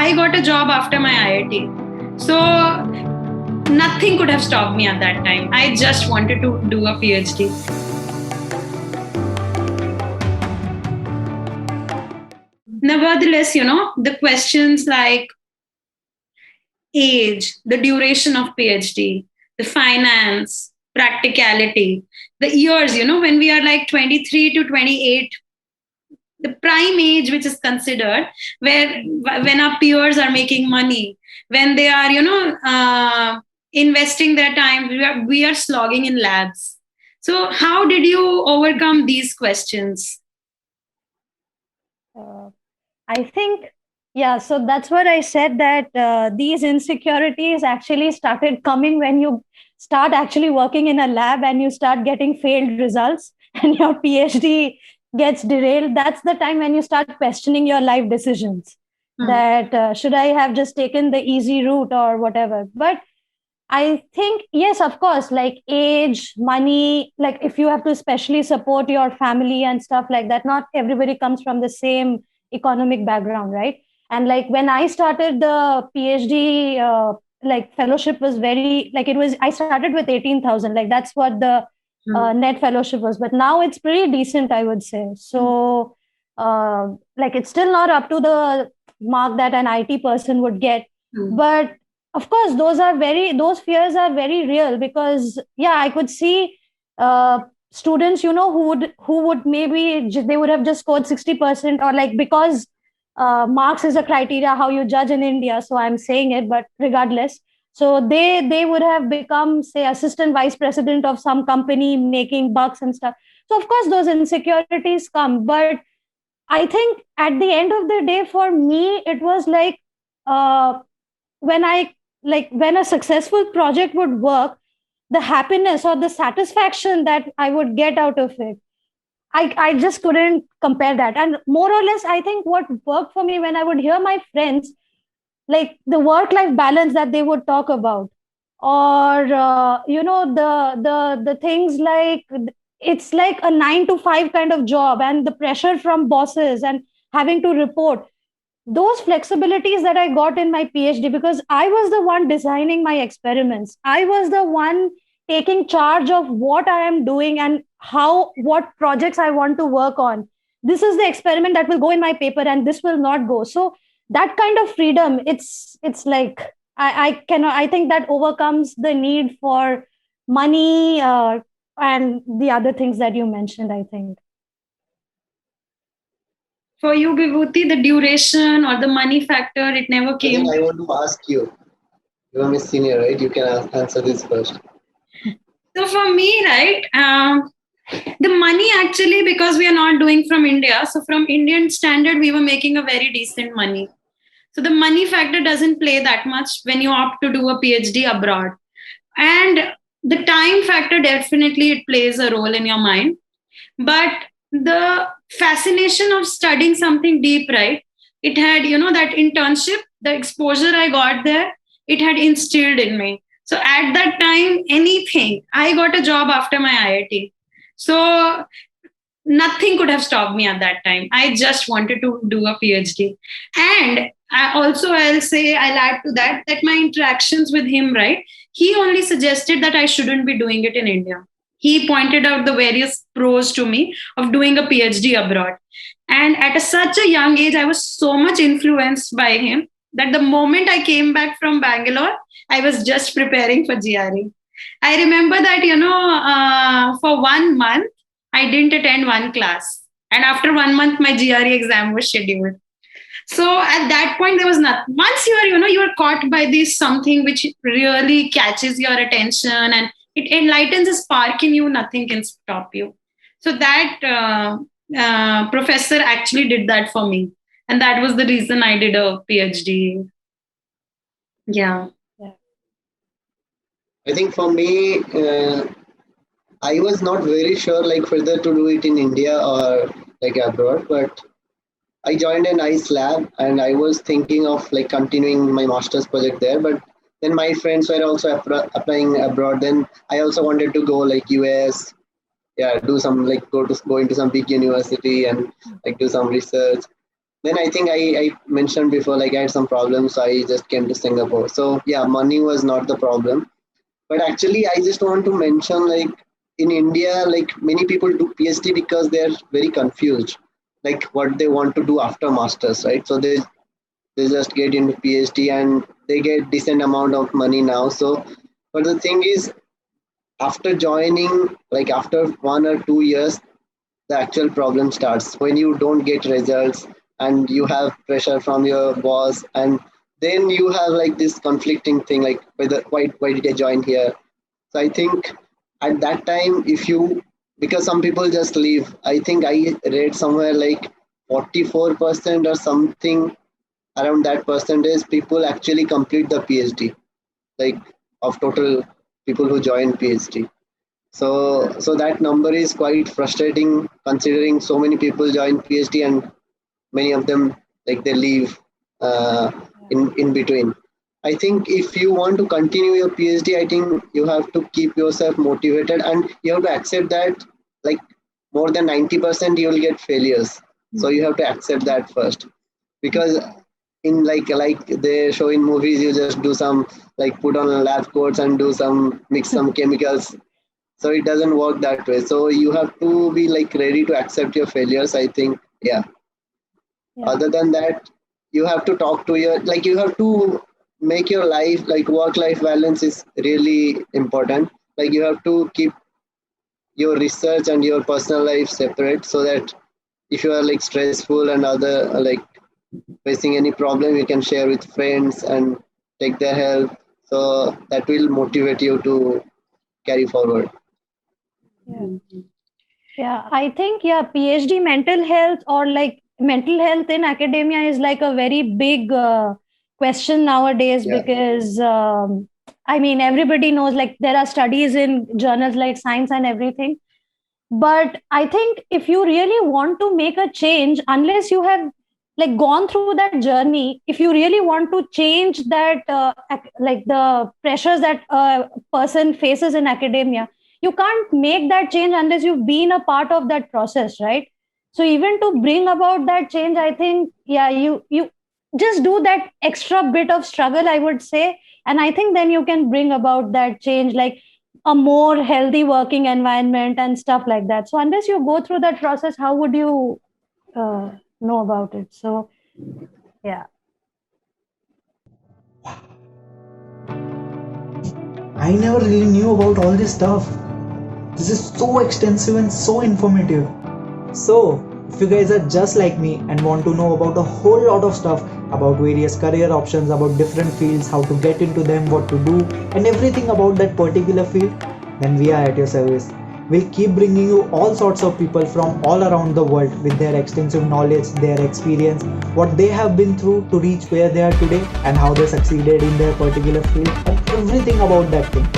I got a job after my IIT. So nothing could have stopped me at that time. I just wanted to do a PhD. Nevertheless, the questions like age, the duration of PhD, the finance, practicality, the years, when we are like 23 to 28, the prime age which is considered, where when our peers are making money, when they are, investing their time, we are slogging in labs. So how did you overcome these questions? I think, yeah, so that's what I said, that these insecurities actually started coming when you start actually working in a lab and you start getting failed results and your PhD gets derailed. That's the time when you start questioning your life decisions. That should I have just taken the easy route or whatever. But I think, yes, of course, like age, money, like if you have to especially support your family and stuff like that, not everybody comes from the same economic background, right? And like when I started the PhD, like fellowship was very, like it was, I started with 18,000, like that's what the net fellowship was. But now it's pretty decent, I would say. So, like it's still not up to the mark that an IT person would get. But of course those fears are very real, because yeah, I could see students, who would maybe they would have just scored 60%, or like, because marks is a criteria how you judge in India, so I'm saying it, but regardless, so they would have become, say, assistant vice president of some company making bucks and stuff. So of course those insecurities come. But I think at the end of the day, for me, it was like, uh, when I like when a successful project would work, the happiness or the satisfaction that I would get out of it, I just couldn't compare that. And more or less, I think what worked for me, when I would hear my friends, like the work life balance that they would talk about, or the things like, it's like a 9 to 5 kind of job, and the pressure from bosses and having to report, those flexibilities that I got in my PhD, because I was the one designing my experiments. I was the one taking charge of what I am doing and what projects I want to work on. This is the experiment that will go in my paper, and this will not go. So that kind of freedom, it's like, I cannot, I think that overcomes the need for money, and the other things that you mentioned, I think. For you, Vibhuti, the duration or the money factor, it never I came. think I want to ask you. You are my senior, right? You can answer this first. So for me, right, the money actually, because we are not doing from India, so from Indian standard, we were making a very decent money. So the money factor doesn't play that much when you opt to do a PhD abroad. And the time factor, definitely it plays a role in your mind. But the fascination of studying something deep, right? It had, that internship, the exposure I got there, it had instilled in me. So at that time, anything, I got a job after my IIT. So nothing could have stopped me at that time. I just wanted to do a PhD. And I'll say, I'll add to that, that my interactions with him, right? He only suggested that I shouldn't be doing it in India. He pointed out the various pros to me of doing a PhD abroad. And at such a young age, I was so much influenced by him that the moment I came back from Bangalore, I was just preparing for GRE. I remember that, for 1 month, I didn't attend one class. And after 1 month, my GRE exam was scheduled. So at that point, there was nothing. Once you are caught by this something which really catches your attention and it enlightens a spark in you, nothing can stop you. So that professor actually did that for me. And that was the reason I did a PhD. Yeah. I think for me, I was not very sure like whether to do it in India or like abroad, but I joined a nice lab and I was thinking of like continuing my master's project there. But then my friends were also applying abroad. Then I also wanted to go like US, yeah, do some like go into some big university and like do some research. then I think I mentioned before, like I had some problems, so I just came to Singapore. So yeah, money was not the problem. But actually, I just want to mention, like in India, like many people do PhD because they're very confused, like what they want to do after masters, right? So they just get into PhD and they get decent amount of money now. So, but the thing is, after joining, like after 1 or 2 years, the actual problem starts when you don't get results and you have pressure from your boss, and then you have like this conflicting thing, like why did I join here? So I think at that time, if you, because some people just leave. I think I read somewhere like 44% or something around that percentage people actually complete the PhD, like of total people who join PhD. So that number is quite frustrating considering so many people join PhD and many of them, like they leave in between. I think if you want to continue your PhD, I think you have to keep yourself motivated and you have to accept that, like more than 90% you will get failures. So you have to accept that first, because in like they show in movies, you just do some, like put on lab coats and do some, mix some chemicals. So it doesn't work that way. So you have to be like ready to accept your failures, I think. Yeah. Other than that, you have to talk to your, like you have to make your life, like work life balance is really important. Like you have to keep your research and your personal life separate, so that if you are like stressful and other like facing any problem, you can share with friends and take their help. So that will motivate you to carry forward. Yeah, I think, PhD mental health, or like mental health in academia, is like a very big question nowadays, Yeah. because I mean, everybody knows, like there are studies in journals like Science and everything. But I think if you really want to make a change, unless you have like gone through that journey, if you really want to change that, like the pressures that a person faces in academia, you can't make that change unless you've been a part of that process, right? So even to bring about that change, I think, you just do that extra bit of struggle, I would say. And I think then you can bring about that change, like a more healthy working environment and stuff like that. So unless you go through that process, how would you know about it? So yeah. I never really knew about all this stuff. This is so extensive and so informative. So, if you guys are just like me and want to know about a whole lot of stuff about various career options, about different fields, how to get into them, what to do, and everything about that particular field, then we are at your service. We'll keep bringing you all sorts of people from all around the world with their extensive knowledge, their experience, what they have been through to reach where they are today, and how they succeeded in their particular field, and everything about that thing.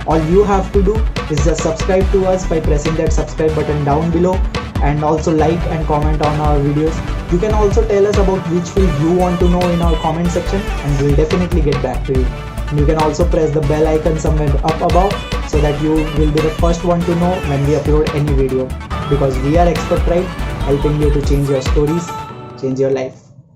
All you have to do is just subscribe to us by pressing that subscribe button down below, and also like and comment on our videos. You can also tell us about which field you want to know in our comment section, and we'll definitely get back to you. And you can also press the bell icon somewhere up above, so that you will be the first one to know when we upload any video, because we are ExpertTribe, helping you to change your stories, change your life.